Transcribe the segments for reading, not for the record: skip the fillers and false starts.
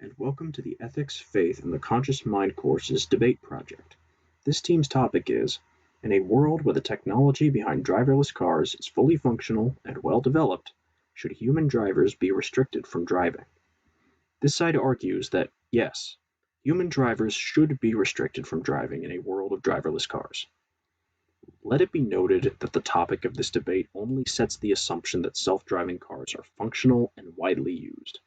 and welcome to the Ethics, Faith, and the Conscious Mind course's debate project. This team's topic is, in a world where the technology behind driverless cars is fully functional and well developed, should human drivers be restricted from driving? This side argues that, yes, human drivers should be restricted from driving in a world of driverless cars. Let it be noted that the topic of this debate only sets the assumption that self-driving cars are functional and widely used.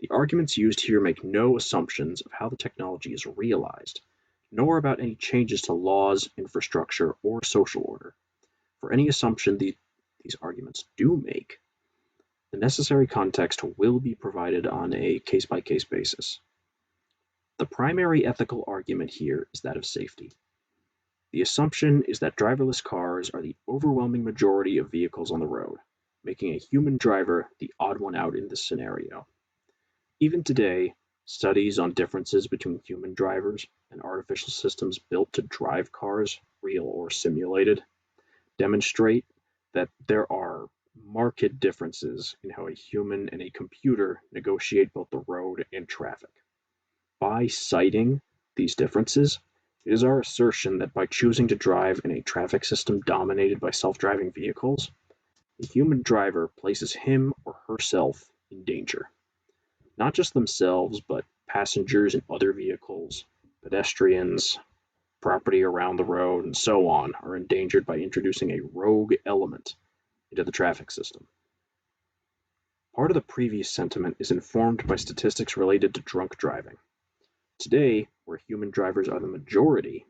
The arguments used here make no assumptions of how the technology is realized, nor about any changes to laws, infrastructure, or social order. For any assumption these arguments do make, the necessary context will be provided on a case-by-case basis. The primary ethical argument here is that of safety. The assumption is that driverless cars are the overwhelming majority of vehicles on the road, making a human driver the odd one out in this scenario. Even today, studies on differences between human drivers and artificial systems built to drive cars, real or simulated, demonstrate that there are marked differences in how a human and a computer negotiate both the road and traffic. By citing these differences, it is our assertion that by choosing to drive in a traffic system dominated by self-driving vehicles, a human driver places him or herself in danger. Not just themselves, but passengers in other vehicles, pedestrians, property around the road, and so on are endangered by introducing a rogue element into the traffic system. Part of the previous sentiment is informed by statistics related to drunk driving. Today, where human drivers are the majority,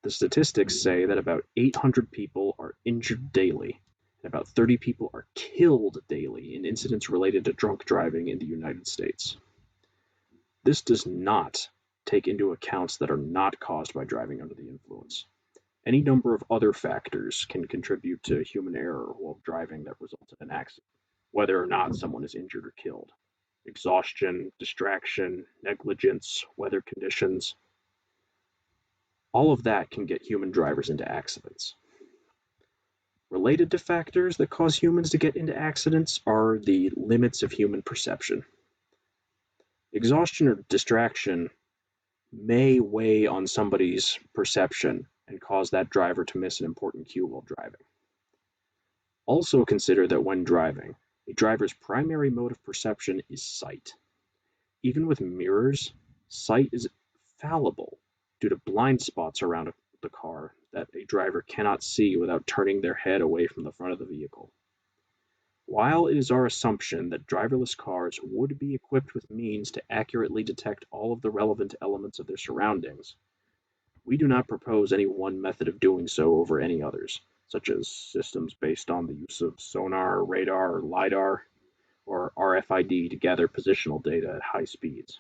the statistics say that about 800 people are injured daily, and about 30 people are killed daily in incidents related to drunk driving in the United States. This does not take into accounts that are not caused by driving under the influence. Any number of other factors can contribute to human error while driving that result in an accident, whether or not someone is injured or killed. Exhaustion, distraction, negligence, weather conditions, all of that can get human drivers into accidents. Related to factors that cause humans to get into accidents are the limits of human perception. Exhaustion or distraction may weigh on somebody's perception and cause that driver to miss an important cue while driving. Also consider that when driving, a driver's primary mode of perception is sight. Even with mirrors, sight is fallible due to blind spots around the car that a driver cannot see without turning their head away from the front of the vehicle. While it is our assumption that driverless cars would be equipped with means to accurately detect all of the relevant elements of their surroundings, we do not propose any one method of doing so over any others, such as systems based on the use of sonar, radar, or LiDAR, or RFID to gather positional data at high speeds.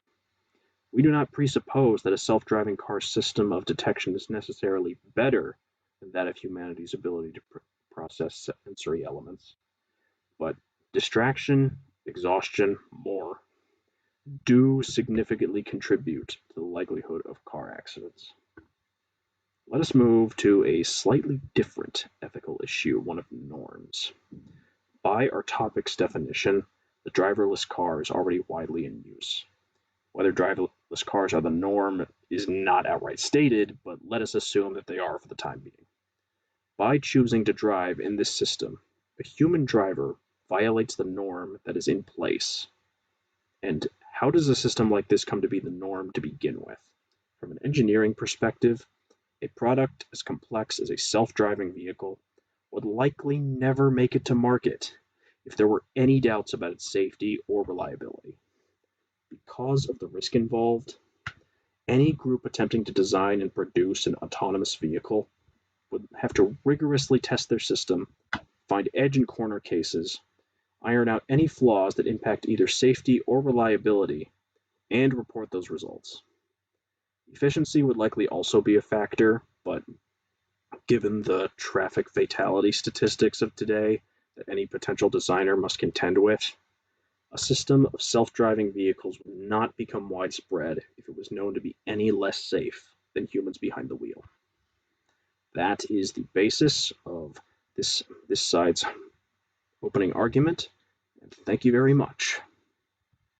We do not presuppose that a self-driving car system of detection is necessarily better than that of humanity's ability to process sensory elements, but distraction, exhaustion, more do significantly contribute to the likelihood of car accidents. Let us move to a slightly different ethical issue, one of norms. By our topic's definition, the driverless car is already widely in use. Whether driverless cars are the norm is not outright stated, but let us assume that they are for the time being. By choosing to drive in this system, a human driver violates the norm that is in place. And how does a system like this come to be the norm to begin with? From an engineering perspective, a product as complex as a self-driving vehicle would likely never make it to market if there were any doubts about its safety or reliability. Because of the risk involved, any group attempting to design and produce an autonomous vehicle would have to rigorously test their system, find edge and corner cases, iron out any flaws that impact either safety or reliability, and report those results. Efficiency would likely also be a factor, but given the traffic fatality statistics of today that any potential designer must contend with, a system of self-driving vehicles would not become widespread if it was known to be any less safe than humans behind the wheel. That is the basis of this side's opening argument, and thank you very much.